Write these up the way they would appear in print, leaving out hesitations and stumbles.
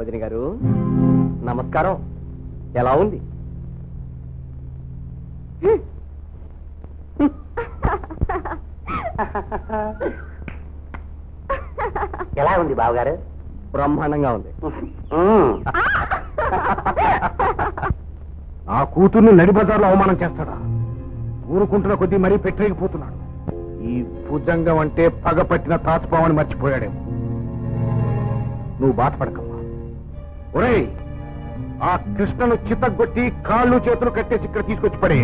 వదిన గారు నమస్కారం. ఎలా ఉంది? ఎలా ఉంది బావగారు? బ్రహ్మాండంగా ఉంది. ఆ కూతుర్ని నడి బజార్లో అవమానం చేస్తాడా? ఊరుకుంటున్న కొద్దీ మరీ పెట్టలేకపోతున్నాడు. ఈ భుజంగం అంటే పగపట్టిన తాచుపావని మర్చిపోయాడేమో. నువ్వు బాధపడకమ్మా. ఒరేయ్, ఆ కృష్ణను చితగ్గొట్టి కాళ్ళు చేతులు కట్టేసి ఇక్కడ తీసుకొచ్చి పడే.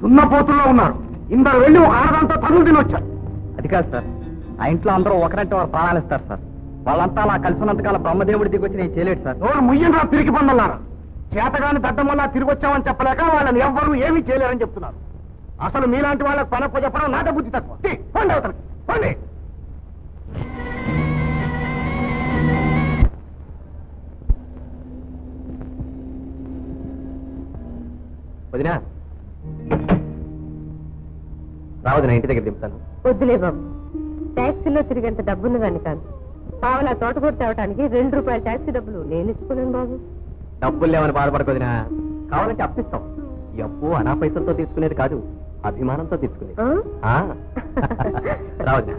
దున్నపోతుల్లో ఉన్నారు. ఇందరు వెళ్ళి ఒక ఆడదంతా తనులు తినొచ్చారు. అది కాదు సార్, ఆ ఇంట్లో అందరూ ఒకరంటే వారు ప్రాణాలు ఇస్తారు సార్. వాళ్ళంతా అలా కలిసి ఉన్నంతకాలం బ్రహ్మదేవుడి దిగి వచ్చి నేను చేయలేడు సార్. నోరు ముయ్యంగా తిరిగి పొందన్నారు. చేతగాని దడ్డం వల్ల తిరిగి వచ్చామని చెప్పలేక వాళ్ళని ఎవ్వరూ ఏమీ చేయలేరని చెప్తున్నారు. అసలు మీలాంటి వాళ్ళకి పనప్ప చెప్పడం నాట బుద్ధి తక్కువ. పండి అవతలకి పండి. వదినా రావద్దు, ఇంటి దగ్గర దింపుతాను. వద్దులే బాబు, ట్యాక్సీలో తిరిగేంత డబ్బున్నదాన్ని కాదు. పావలా తోటకూర తేవటానికి 2 రూపాయల ట్యాక్సీ డబ్బులు నేను ఇచ్చుకున్నాను బాబు. డబ్బులు లేవని బాధపడకొదినా, కావాలంటే అప్పిస్తాం. ఈ అప్పు అనా పైసలతో తీసుకునేది కాదు, అభిమానంతో తీసుకునేది. రావద్దు.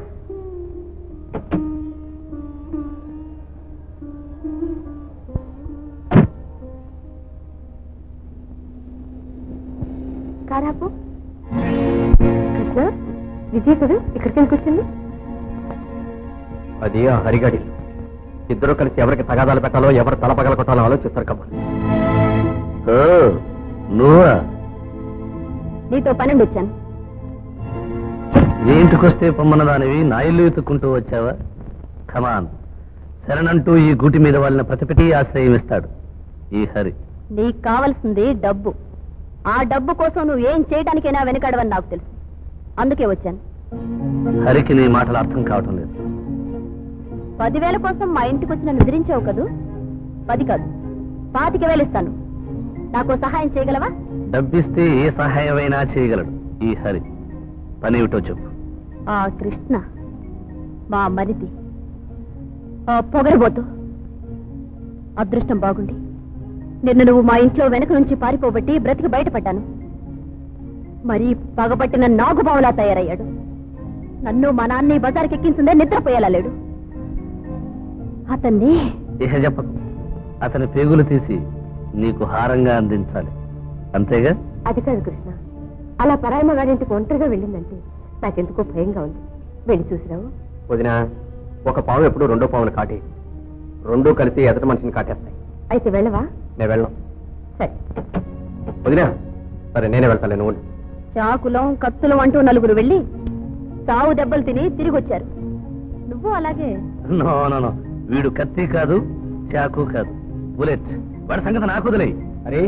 కారాపు కృష్ణ, విజయ్ కదా ఇక్కడికి ఎందుకు వచ్చింది? అది ఆ హరిగడి. ఇద్దరు కలిసి ఎవరికి తగాదాలు పెట్టాలో, ఎవరు తల పగల కొట్టాలో ఆలోచిస్తారు కమ్మా. నువ్వా? నీతో పన్నెండు వచ్చాను. ఏ ఇంటికొస్తే పొమ్మన్న దానివి నా ఇల్లు ఎత్తుకుంటూ వచ్చావా? కమాన్, శరణంటూ ఈ గూటి మీద వాళ్ళని ప్రతిపెట్టి ఆశ్రయం ఇస్తాడు ఈ హరి. నీకు కావాల్సింది డబ్బు. ఆ డబ్బు కోసం నువ్వు ఏం చేయడానికైనా వెనకాడవని నాకు తెలుసు, అందుకే వచ్చాను. హరికి నీ మాటలు అర్థం కావటం లేదు. 10,000 కోసం మా ఇంటికి వచ్చి నన్ను ఎదిరించావు కదూ? 10 కాదు, 25,000 ఇస్తాను. నాకు సహాయం చేయగలవా? డబ్బిస్తే ఏ సహాయమైనా చేయగలడు ఈ హరి. పనేమిటో చెప్పు. ఆ కృష్ణ మా మరిది, ఆ పొగరబోతు. అదృష్టం బాగుండి నిన్ను నువ్వు మా ఇంట్లో వెనక నుంచి పారిపోబట్టి బ్రతికి బయటపడ్డాను. మరీ పగబట్టిన నాగుబావులా తయారయ్యాడు. నన్ను మా నాన్ని బజార్కి ఎక్కించిందే నిద్రపోయేలా లేడు. అతన్ని ఇహ చెప్పకు. అతని పేగులు తీసి నీకు హారంగా అందించాలి, అంతేగా? అది కాదు కృష్ణ, అలా పరాయమ గారింటికి ఒంటరిగా వెళ్ళిందంటే నాకెందుకో భయంగా ఉంది. వెళ్ళి చూసిరావు. వదినా, ఒక పాము ఎప్పుడు 2 పాములు కాటే, 2 కలిసి ఎదుటి మనిషిని కాటేస్తాయి. అయితే వెళ్ళవా? నేను వెళ్ళను. సరే వదినా, సరే నేనే వెళ్తాను. నువ్వు చాకులం కత్తులం అంటూ 4 వెళ్ళి సావు దెబ్బలు తిని తిరిగి వచ్చారు. నువ్వు అలాగే. నో నో నో, వీడు కత్తి కాదు, చాకు కాదు, బుల్లెట్. వాడి సంగతి నాకు వదిలేయి. అరే,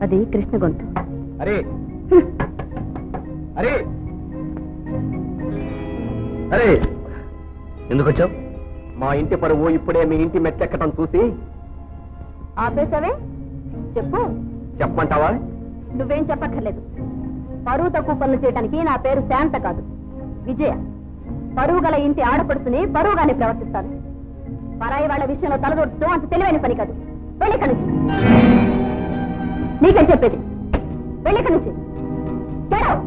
అది కృష్ణ గొంతు. అరే అరే అరే, ఎందుకు వచ్చావు? మా ఇంటి పరువు ఇప్పుడే మీ ఇంటి మెట్టెక్కటం చూసి. ఆపేసావే, చెప్పు. చెప్పమంటావా? నువ్వేం చెప్పక్కర్లేదు. పరువు తక్కువ పనులు చేయడానికి నా పేరు శాంత కాదు, విజయ. పరువు గల ఇంటి ఆడపడుతుని పరువుగానే ప్రవర్తిస్తాను. పరాయి వాళ్ళ విషయంలో తలదొట్టడం అంత తెలివైన పని కాదు. వెళ్ళిక నుంచి. నీకని చెప్పేది, వెళ్ళిక నుంచి. Get out.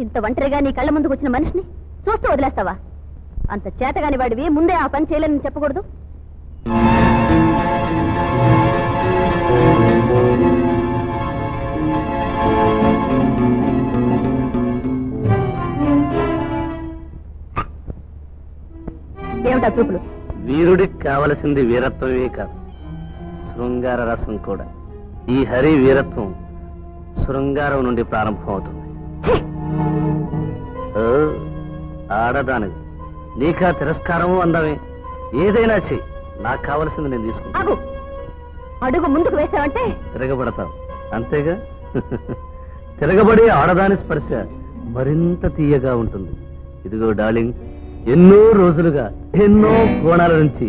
ఇంత ఒంటరిగా నీ కళ్ళ ముందుకు వచ్చిన మనిషిని చూస్తూ వదిలేస్తావా? అంత చేతగాని వాడివి ముందే ఆ పని చేయలేని చెప్పకూడదు. ఏమిటా చూపులు? వీరుడికి కావలసింది వీరత్వమే కాదు, శృంగార రసం కూడా. ఈ హరి వీరత్వం శృంగారం నుండి ప్రారంభం అవుతుంది. ఆడదానిది, నీకా తిరస్కారము అందమే. ఏదైనా చెయ్యి, నాకు కావలసింది నేను తీసుకుంటాను. అడుగు ముందుకు వేసావంటే తిరగబడతావు, అంతేగా? తిరగబడి ఆడదాని స్పర్శ మరింత తీయగా ఉంటుంది. ఇదిగో డార్లింగ్, ఎన్నో రోజులుగా ఎన్నో కోణాల నుంచి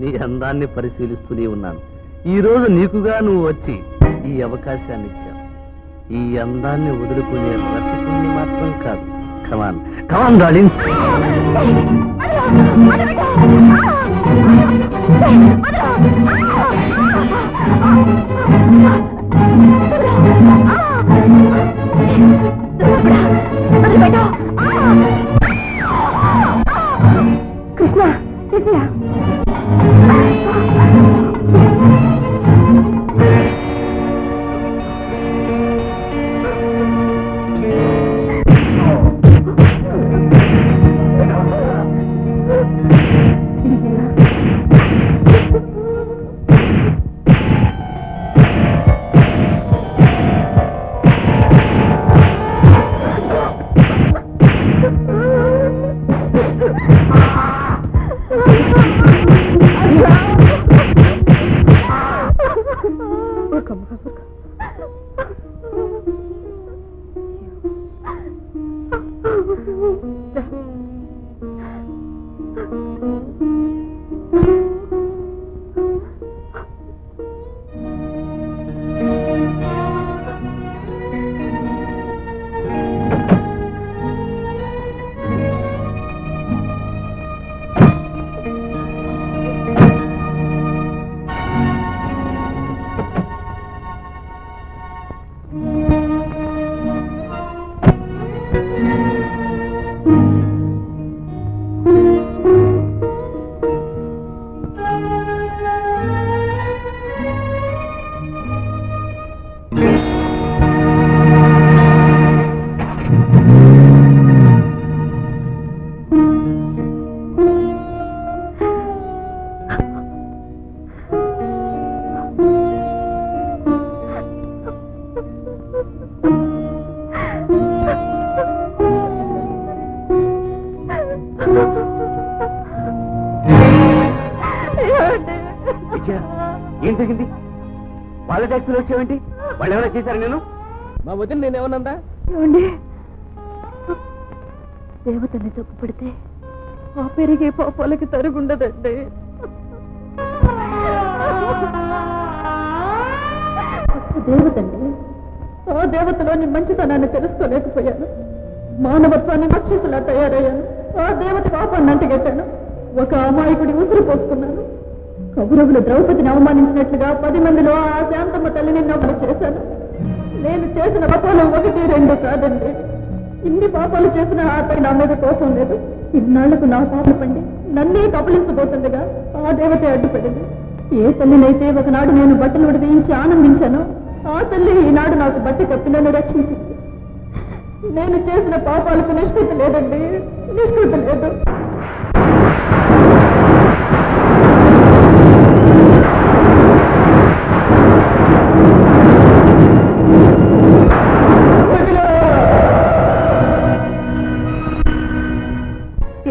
నీ అందాన్ని పరిశీలిస్తూనే ఉన్నాను. ఈ రోజు నీకుగా నువ్వు వచ్చి ఈ అవకాశాన్ని ఇచ్చావు. ఈ అందాన్ని వదులుకునే రసికుణ్ణి మాత్రం కాదు. కమాన్ కమాన్ డార్లింగ్. కృష్ణ, కృష్ణ. విజయ, ఏం జరిగింది? వాళ్ళ ట్యాక్సీలో వచ్చావేంటి? వాళ్ళు ఏమైనా చేశారు? నేను మా వదిన నేనేమన్నా? ఏమండి, దేవతని తప్పు పెడితే ఆ పెరిగే పాపాలకి తరుగుండదండి. దేవతండి, ఆ దేవతలోని మంచితనాన్ని తెలుసుకోలేకపోయాను. మానవత్వాన్ని రాక్షసులా తయారయ్యాను. ఆ దేవత పాపాన్ని అంటగట్టాను. ఒక అమాయకుడి ఉసురు పోసుకున్నాను. కౌరవులు ద్రౌపదిని అవమానించినట్లుగా 10 మందిలో ఆ శాంతమ్మ తల్లిని నవ్వు చేశాను. నేను చేసిన పాపాలు 1, 2 కాదండి. ఇన్ని పాపాలు చేసిన ఆ తల్లి నా మీద కోపం లేదు. ఇన్నాళ్లకు నా పాపలు పండి నన్నే కబలించబోతుండగా ఆ దేవత అడ్డుపడింది. ఏ తల్లినైతే ఒకనాడు నేను బట్టలు ఉడివేయించి ఆనందించానో ఆ తల్లి ఈనాడు నాకు బట్ట కప్పి నన్ను రక్షించింది. నేను చేసిన పాపాలకు నిష్కృతి లేదండి, నిష్కృతి లేదు.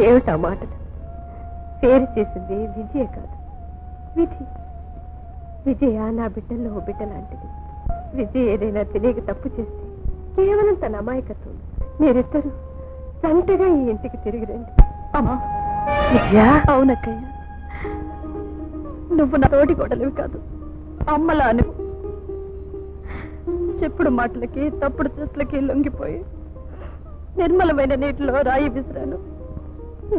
ఏమిటా మాటలు? పేరు చేసింది విజయ కాదు, విధి. విజయ నా బిడ్డల్లో ఓ బిడ్డ లాంటిది. విజయ ఏదైనా తెలియక తప్పు చేస్తే కేవలం తన అమాయకత్వం. మీరిద్దరు సంటగా ఈ ఇంటికి తిరిగి రండి. అమ్మా విజయ. అవునక్కయ్య, నువ్వు నా తోటి గొడవలివి కాదు, అమ్మలా నువ్వు. చెప్పుడు మాటలకి తప్పుడు చేతులకి లొంగిపోయి నిర్మలమైన నీటిలో రాయి విసిరాను.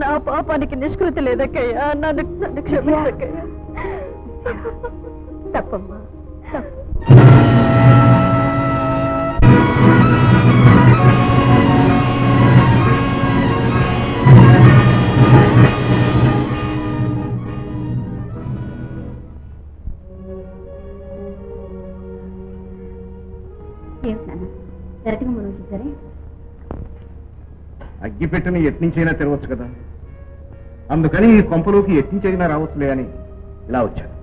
నా పాపానికి నిష్కృతి లేదక్కయ్యా, నన్ను క్షమించక్కయ్యా. తప్పమ్మా, తప్పు. సరే, అగ్గిపెట్టని ఎట్నుంచైనా తిరగవచ్చు కదా, అందుకని ఈ కొంపలోకి ఎట్నుంచైనా రావచ్చులే అని ఇలా వచ్చాను.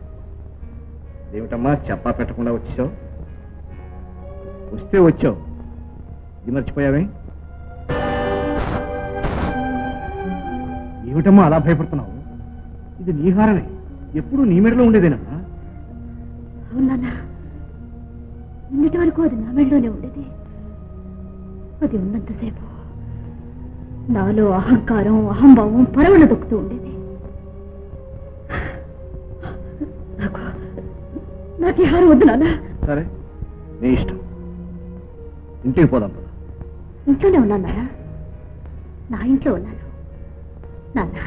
ఏమిటమ్మా చెప్పా పెట్టకుండా వచ్చావు? వస్తే వచ్చావు, ఇది మర్చిపోయావే? ఏమిటమ్మా అలా భయపడుతున్నావు? ఇది నీ హారమే, ఎప్పుడు నీ మెడలో ఉండేదేనమ్మా. అవునా? ఇన్నిటి వరకు అది నా మెడలోనే ఉండేది. అది ఉన్నంతసేపు నాలో అహంకారం, అహంభావం పరవలు దొక్కుతూ ఉండేది. నాకు ఈ హారం వద్దు నాన్న. సరే, నీ ఇష్టం. ఇంటికి పోదాం. ఇంట్లోనే ఉన్నాను నాన్న, నా ఇంట్లో ఉన్నాను నాన్న.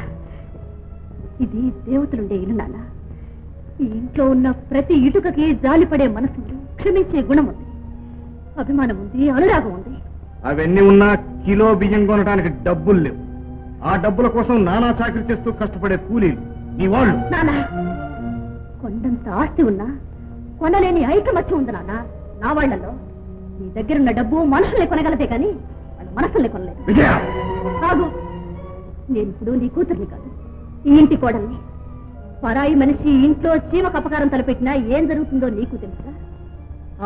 ఇది దేవతలుండే ఇల్లు నాన్న. ఈ ఇంట్లో ఉన్న ప్రతి ఇటుకకి జాలిపడే మనసు ఉంది, క్షమించే గుణం ఉంది, అభిమానం ఉంది, అనురాగం ఉంది. అవన్నీ ఉన్నా కిలో బియ్యం కొనడానికి డబ్బులు లేవు. ఆ డబ్బుల కోసం నానా చాకరీ చేస్తూ కష్టపడే కూలీలు నీ వాళ్ళు. నాన్న, కొండంత ఆస్తి ఉన్నా కొనలేని ఐకమత్యం ఉంది నాన్న నా వాళ్లలో. నీ దగ్గరున్న డబ్బు మనుషుల్ని కొనగలదే కానీ వాళ్ళ మనసుల్ని కొనలేదు. కాదు, నేను ఇప్పుడు నీ కూతుర్ని కాదు, ఈ ఇంటి కోడల్ని. పరాయి మనిషి ఇంట్లో చీమకు అపకారం తలపెట్టినా ఏం జరుగుతుందో నీకు తెలుసా?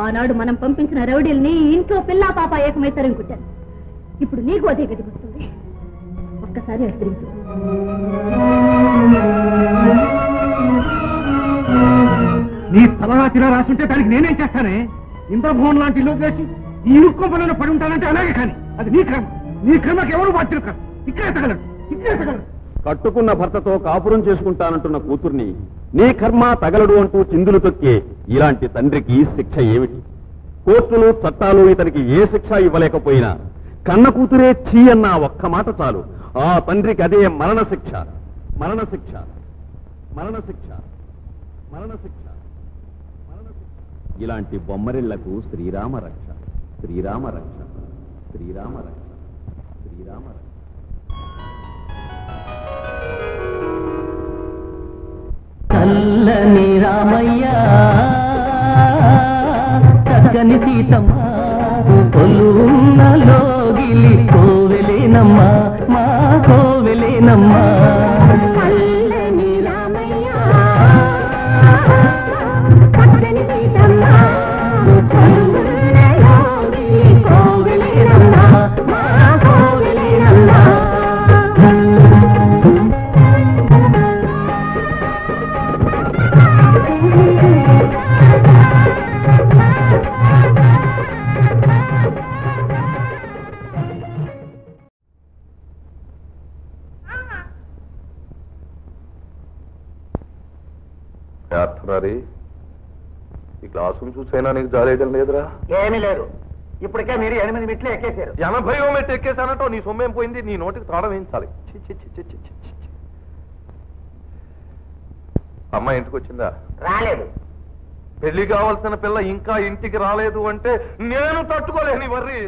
ఆనాడు మనం పంపించిన రౌడీల్ని ఇంట్లో పిల్లా పాప ఏకమైతారని కుట్టాను. ఇప్పుడు నీకు అదే గది వస్తుంది. ఒక్కసారి హెచ్చరించు. నీ తలరాతిలా రాసుంటే దానికి నేనేం చేస్తానే? ఇంద్రభవన్ లాంటి ఇల్లు చేసి ఈ ఇరుక్కొంపలను పడి ఉంటానంటే అలాగే. కానీ అది నీ క్రమ. నీ క్రమకి ఎవరు బాధ్యులు కాదు. ఇక్కడే తగలరు, ఇక్కడే తగలరు. కట్టుకున్న భర్తతో కాపురం చేసుకుంటానంటున్న కూతుర్ని నీ కర్మ తగలడు అంటూ చిందులు తొక్కే ఇలాంటి తండ్రికి శిక్ష ఏమిటి? కోర్టులు చట్టాలు ఇతనికి ఏ శిక్ష ఇవ్వలేకపోయినా కన్న కూతురే ఛీ అన్న ఒక్క మాట చాలు, ఆ తండ్రికి అదే మరణశిక్ష. మరణశిక్ష, మరణశిక్ష, మరణశిక్ష, మరణశిక్ష. ఇలాంటి బొమ్మరిళ్లకు శ్రీరామ రక్ష, శ్రీరామ రక్ష, శ్రీరామ రక్ష, శ్రీరామ రక్ష. చల్లని రామయ్య, చక్కని సీతమ్మ, కొలువున్న లోగిలి కోవెలేనమ్మ, మా కోవెలేనమ్మ. చల్లని రామయ్య, చక్కని సీతమ్మ, కొలువున్న లోగిలి కోవెలేనమ్మ, మా కోవెలేనమ్మ. మురారి ఈ క్లాసును చూసైనా నీకు జాలేయడం లేదురా? ఏమీ లేదు. ఇప్పటికే మీరు 8 మెట్లు ఎక్కేశారు. 80వ మెట్టు ఎక్కేసానంటో నీ సొమ్మేం పోయింది? నీ నోటికి తాళం వేయించాలి. అమ్మాయి ఇంటికి వచ్చిందా? రాలేదు. పెళ్లి కావాల్సిన పిల్ల ఇంకా ఇంటికి రాలేదు అంటే నేను తట్టుకోలేని వర్రీ.